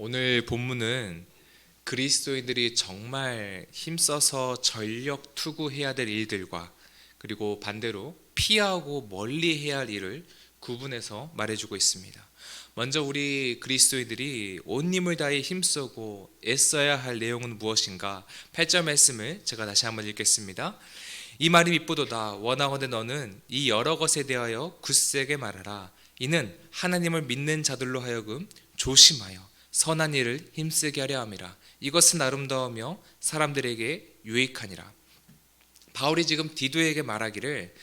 오늘 본문은 그리스도인들이 정말 힘써서 전력 투구해야 될 일들과 그리고 반대로 피하고 멀리해야 할 일을 구분해서 말해주고 있습니다. 먼저 우리 그리스도인들이 온 힘을 다해 힘쓰고 애써야 할 내용은 무엇인가? 8절 말씀을 제가 다시 한번 읽겠습니다. 이 말이 미쁘도다. 원하건대 너는 이 여러 것에 대하여 굳세게 말하라. 이는 하나님을 믿는 자들로 하여금 조심하여 선한 일을 힘쓰게 하려 함이라. 이것은 아름다우며 사람들에게 유익하니라. 바울이 지금 디도에게 말하기를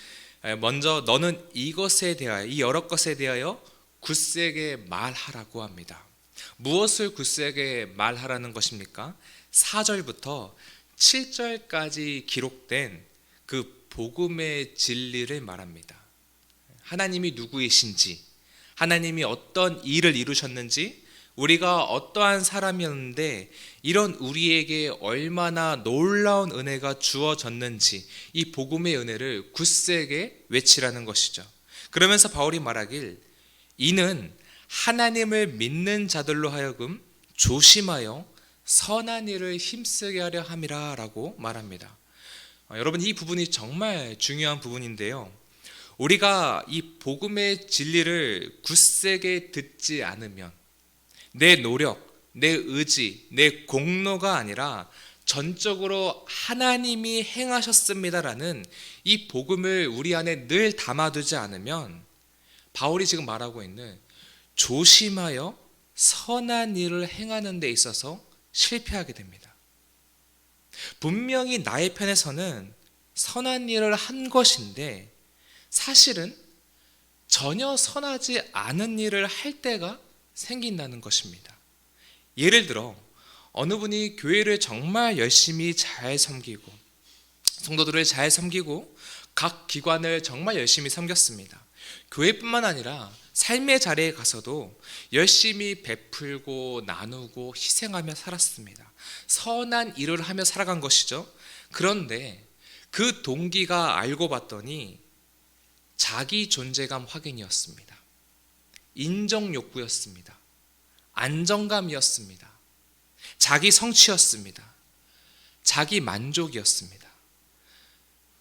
먼저 너는 이것에 대하여, 이 여러 것에 대하여 굳세게 말하라고 합니다. 무엇을 굳세게 말하라는 것입니까? 4절부터 7절까지 기록된 그 복음의 진리를 말합니다. 하나님이 누구이신지, 하나님이 어떤 일을 이루셨는지, 우리가 어떠한 사람이었는데 이런 우리에게 얼마나 놀라운 은혜가 주어졌는지 이 복음의 은혜를 굳세게 외치라는 것이죠. 그러면서 바울이 말하길 이는 하나님을 믿는 자들로 하여금 조심하여 선한 일을 힘쓰게 하려 함이라 라고 말합니다. 여러분, 이 부분이 정말 중요한 부분인데요, 우리가 이 복음의 진리를 굳세게 듣지 않으면 내 노력, 내 의지, 내 공로가 아니라 전적으로 하나님이 행하셨습니다라는 이 복음을 우리 안에 늘 담아두지 않으면 바울이 지금 말하고 있는 조심하여 선한 일을 행하는 데 있어서 실패하게 됩니다. 분명히 나의 편에서는 선한 일을 한 것인데 사실은 전혀 선하지 않은 일을 할 때가 생긴다는 것입니다. 예를 들어 어느 분이 교회를 정말 열심히 잘 섬기고 성도들을 잘 섬기고 각 기관을 정말 열심히 섬겼습니다. 교회뿐만 아니라 삶의 자리에 가서도 열심히 베풀고 나누고 희생하며 살았습니다. 선한 일을 하며 살아간 것이죠. 그런데 그 동기가 알고 봤더니 자기 존재감 확인이었습니다. 인정 욕구였습니다. 안정감이었습니다. 자기 성취였습니다. 자기 만족이었습니다.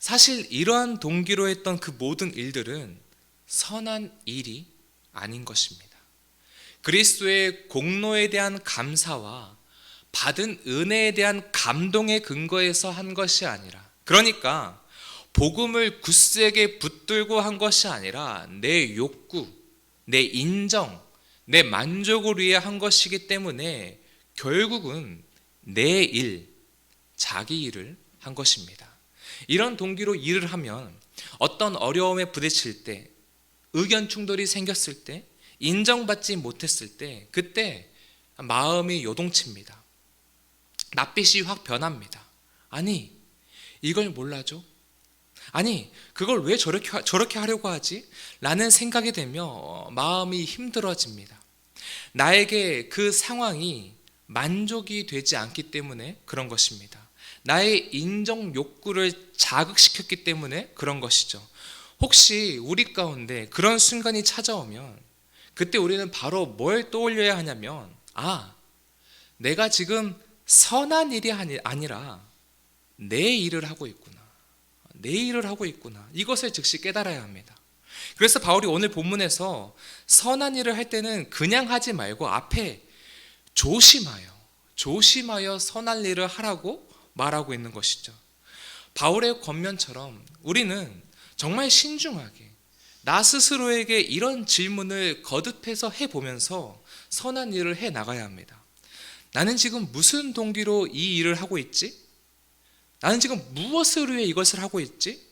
사실 이러한 동기로 했던 그 모든 일들은 선한 일이 아닌 것입니다. 그리스도의 공로에 대한 감사와 받은 은혜에 대한 감동의 근거에서 한 것이 아니라, 그러니까 복음을 굳세게 붙들고 한 것이 아니라 내 욕구, 내 인정, 내 만족을 위해 한 것이기 때문에 결국은 내 일, 자기 일을 한 것입니다. 이런 동기로 일을 하면 어떤 어려움에 부딪힐 때, 의견 충돌이 생겼을 때, 인정받지 못했을 때 그때 마음이 요동칩니다. 낯빛이 확 변합니다. 아니, 이걸 몰라줘? 아니, 그걸 왜 저렇게 하려고 하지? 라는 생각이 되며 마음이 힘들어집니다. 나에게 그 상황이 만족이 되지 않기 때문에 그런 것입니다. 나의 인정 욕구를 자극시켰기 때문에 그런 것이죠. 혹시 우리 가운데 그런 순간이 찾아오면 그때 우리는 바로 뭘 떠올려야 하냐면, 내가 지금 선한 일이 아니라 내 일을 하고 있구나. 내 일을 하고 있구나. 이것을 즉시 깨달아야 합니다. 그래서 바울이 오늘 본문에서 선한 일을 할 때는 그냥 하지 말고 앞에 조심하여 선한 일을 하라고 말하고 있는 것이죠. 바울의 권면처럼 우리는 정말 신중하게 나 스스로에게 이런 질문을 거듭해서 해보면서 선한 일을 해 나가야 합니다. 나는 지금 무슨 동기로 이 일을 하고 있지? 나는 지금 무엇을 위해 이것을 하고 있지?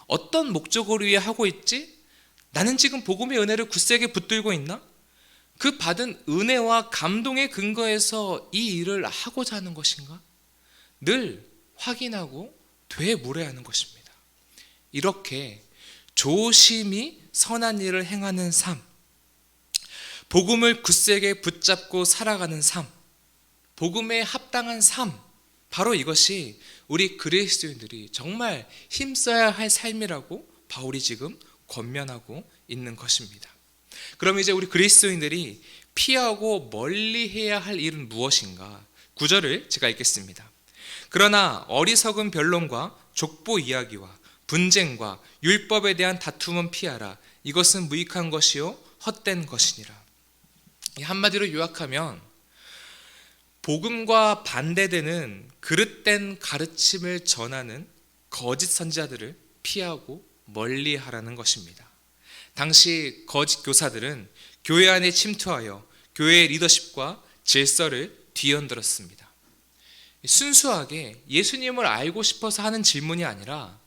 어떤 목적을 위해 하고 있지? 나는 지금 복음의 은혜를 굳세게 붙들고 있나? 그 받은 은혜와 감동의 근거에서 이 일을 하고자 하는 것인가? 늘 확인하고 되물어야 하는 것입니다. 이렇게 조심히 선한 일을 행하는 삶, 복음을 굳세게 붙잡고 살아가는 삶, 복음에 합당한 삶, 바로 이것이 우리 그리스도인들이 정말 힘써야 할 삶이라고 바울이 지금 권면하고 있는 것입니다. 그럼 이제 우리 그리스도인들이 피하고 멀리해야 할 일은 무엇인가? 9절을 제가 읽겠습니다. 그러나 어리석은 변론과 족보 이야기와 분쟁과 율법에 대한 다툼은 피하라. 이것은 무익한 것이요 헛된 것이니라. 한마디로 요약하면 복음과 반대되는 그릇된 가르침을 전하는 거짓 선지자들을 피하고 멀리하라는 것입니다. 당시 거짓 교사들은 교회 안에 침투하여 교회의 리더십과 질서를 뒤흔들었습니다. 순수하게 예수님을 알고 싶어서 하는 질문이 아니라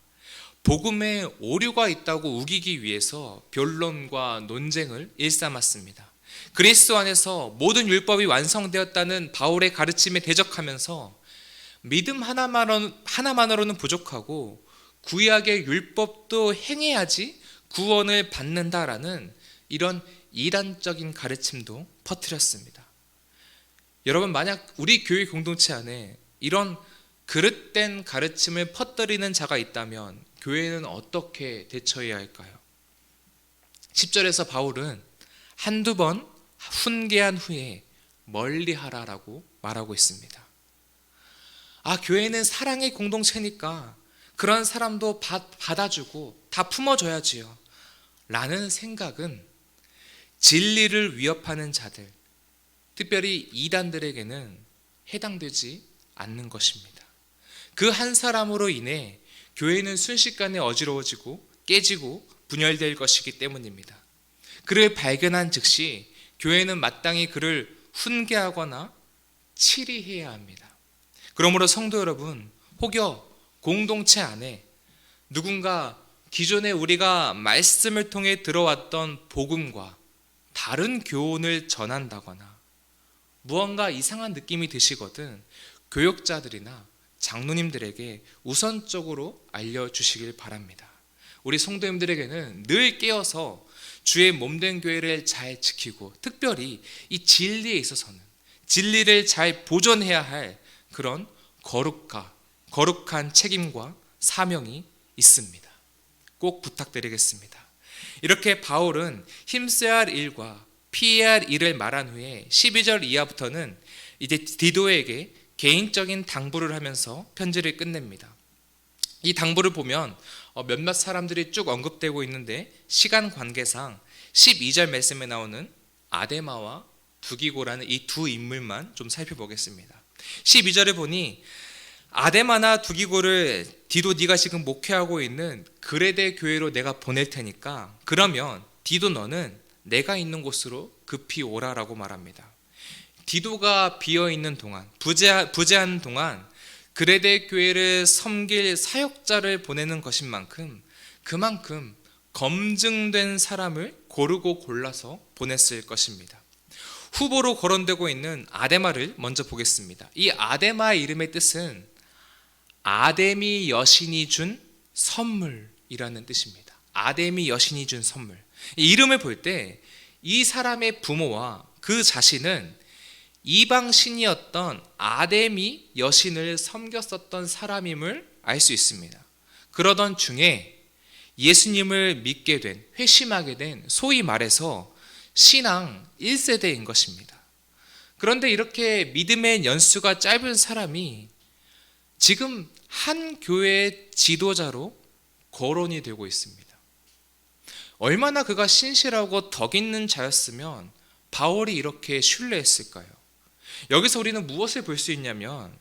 복음에 오류가 있다고 우기기 위해서 변론과 논쟁을 일삼았습니다. 그리스도 안에서 모든 율법이 완성되었다는 바울의 가르침에 대적하면서 믿음 하나만으로는 부족하고 구약의 율법도 행해야지 구원을 받는다라는 이런 이단적인 가르침도 퍼뜨렸습니다. 여러분, 만약 우리 교회 공동체 안에 이런 그릇된 가르침을 퍼뜨리는 자가 있다면 교회는 어떻게 대처해야 할까요? 10절에서 바울은 한두 번 훈계한 후에 멀리하라라고 말하고 있습니다. 교회는 사랑의 공동체니까 그런 사람도 받아주고 다 품어줘야지요 라는 생각은 진리를 위협하는 자들, 특별히 이단들에게는 해당되지 않는 것입니다. 그 한 사람으로 인해 교회는 순식간에 어지러워지고 깨지고 분열될 것이기 때문입니다. 그를 발견한 즉시 교회는 마땅히 그를 훈계하거나 치리해야 합니다. 그러므로 성도 여러분, 혹여 공동체 안에 누군가 기존에 우리가 말씀을 통해 들어왔던 복음과 다른 교훈을 전한다거나 무언가 이상한 느낌이 드시거든 교역자들이나 장로님들에게 우선적으로 알려주시길 바랍니다. 우리 성도님들에게는 늘 깨어서 주의 몸된 교회를 잘 지키고 특별히 이 진리에 있어서는 진리를 잘 보존해야 할 그런 거룩한 책임과 사명이 있습니다. 꼭 부탁드리겠습니다. 이렇게 바울은 힘써야 할 일과 피해야 할 일을 말한 후에 12절 이하부터는 이제 디도에게 개인적인 당부를 하면서 편지를 끝냅니다. 이 당부를 보면 몇몇 사람들이 쭉 언급되고 있는데 시간 관계상 12절 말씀에 나오는 아데마와 두기고라는 이 두 인물만 좀 살펴보겠습니다. 12절에 보니 아데마나 두기고를 디도 네가 지금 목회하고 있는 그레데 교회로 내가 보낼 테니까 그러면 디도 너는 내가 있는 곳으로 급히 오라라고 말합니다. 디도가 비어있는 동안 부재한 동안 그레데 교회를 섬길 사역자를 보내는 것인 만큼 그만큼 검증된 사람을 고르고 골라서 보냈을 것입니다. 후보로 거론되고 있는 아데마를 먼저 보겠습니다. 이 아데마의 이름의 뜻은 아데미 여신이 준 선물이라는 뜻입니다. 아데미 여신이 준 선물. 이 이름을 볼 때 이 사람의 부모와 그 자신은 이방신이었던 아데미 여신을 섬겼었던 사람임을 알 수 있습니다. 그러던 중에 예수님을 믿게 된, 회심하게 된, 소위 말해서 신앙 1세대인 것입니다. 그런데 이렇게 믿음의 연수가 짧은 사람이 지금 한 교회의 지도자로 거론이 되고 있습니다. 얼마나 그가 신실하고 덕 있는 자였으면 바울이 이렇게 신뢰했을까요? 여기서 우리는 무엇을 볼 수 있냐면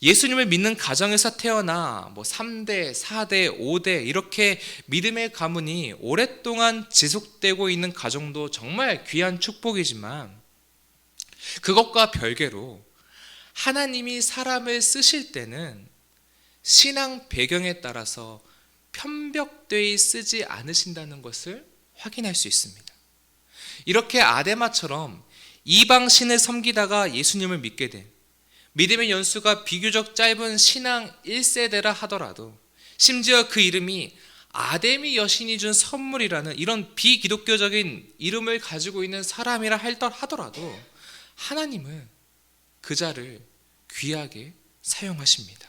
예수님을 믿는 가정에서 태어나 3대, 4대, 5대 이렇게 믿음의 가문이 오랫동안 지속되고 있는 가정도 정말 귀한 축복이지만 그것과 별개로 하나님이 사람을 쓰실 때는 신앙 배경에 따라서 편벽되이 쓰지 않으신다는 것을 확인할 수 있습니다. 이렇게 아데마처럼 이방신을 섬기다가 예수님을 믿게 된 믿음의 연수가 비교적 짧은 신앙 1세대라 하더라도 심지어 그 이름이 아데미 여신이 준 선물이라는 이런 비기독교적인 이름을 가지고 있는 사람이라 하더라도 하나님은 그 자를 귀하게 사용하십니다.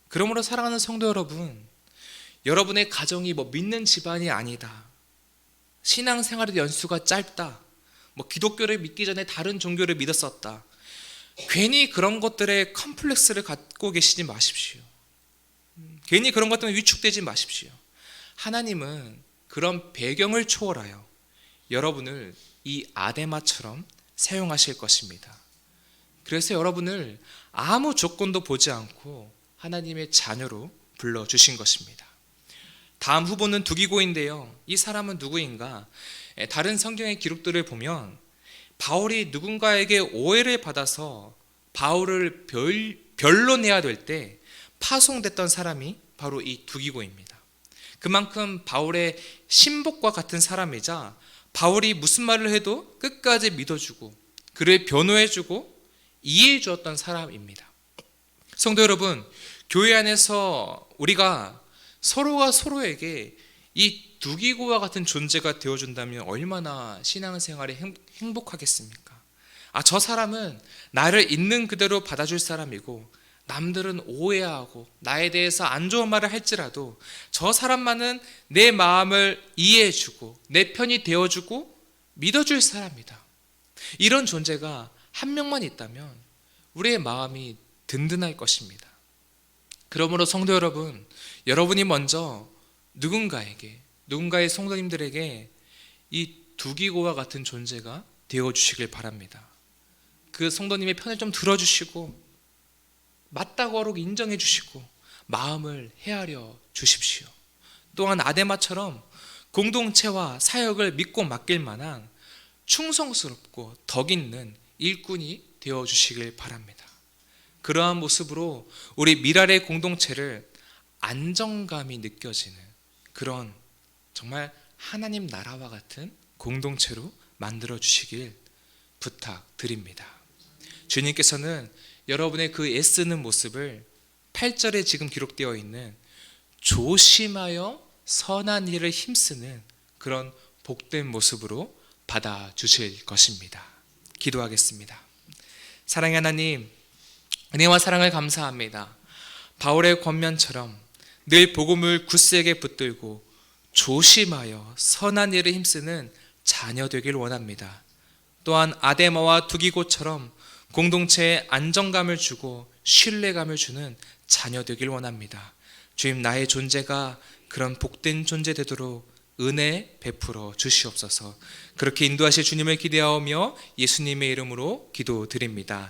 그러므로 사랑하는 성도 여러분, 여러분의 가정이 믿는 집안이 아니다, 신앙생활의 연수가 짧다, 뭐 기독교를 믿기 전에 다른 종교를 믿었었다. 괜히 그런 것들에 컴플렉스를 갖고 계시지 마십시오. 괜히 그런 것 때문에 위축되지 마십시오. 하나님은 그런 배경을 초월하여 여러분을 이 아데마처럼 사용하실 것입니다. 그래서 여러분을 아무 조건도 보지 않고 하나님의 자녀로 불러주신 것입니다. 다음 후보는 두기고인데요. 이 사람은 누구인가? 다른 성경의 기록들을 보면 바울이 누군가에게 오해를 받아서 바울을 변론해야 될 때 파송됐던 사람이 바로 이 두기고입니다. 그만큼 바울의 신복과 같은 사람이자 바울이 무슨 말을 해도 끝까지 믿어주고 그를 변호해주고 이해해 주었던 사람입니다. 성도 여러분, 교회 안에서 우리가 서로가 서로에게 이 두기고와 같은 존재가 되어준다면 얼마나 신앙생활이 행복하겠습니까? 저 사람은 나를 있는 그대로 받아줄 사람이고 남들은 오해하고 나에 대해서 안 좋은 말을 할지라도 저 사람만은 내 마음을 이해해주고 내 편이 되어주고 믿어줄 사람이다. 이런 존재가 한 명만 있다면 우리의 마음이 든든할 것입니다. 그러므로 성도 여러분, 여러분이 먼저 누군가의 성도님들에게 이 두기고와 같은 존재가 되어주시길 바랍니다. 그 성도님의 편을 좀 들어주시고 맞다고 하고 인정해 주시고 마음을 헤아려 주십시오. 또한 아데마처럼 공동체와 사역을 믿고 맡길 만한 충성스럽고 덕 있는 일꾼이 되어주시길 바랍니다. 그러한 모습으로 우리 미랄의 공동체를 안정감이 느껴지는 그런 정말 하나님 나라와 같은 공동체로 만들어 주시길 부탁드립니다. 주님께서는 여러분의 그 애쓰는 모습을 8절에 지금 기록되어 있는 조심하여 선한 일을 힘쓰는 그런 복된 모습으로 받아주실 것입니다. 기도하겠습니다. 사랑의 하나님, 은혜와 사랑을 감사합니다. 바울의 권면처럼 늘 복음을 굳세게 붙들고 조심하여 선한 일을 힘쓰는 자녀 되길 원합니다. 또한 아데마와 두기고처럼 공동체에 안정감을 주고 신뢰감을 주는 자녀 되길 원합니다. 주님, 나의 존재가 그런 복된 존재 되도록 은혜 베풀어 주시옵소서. 그렇게 인도하실 주님을 기대하오며 예수님의 이름으로 기도드립니다.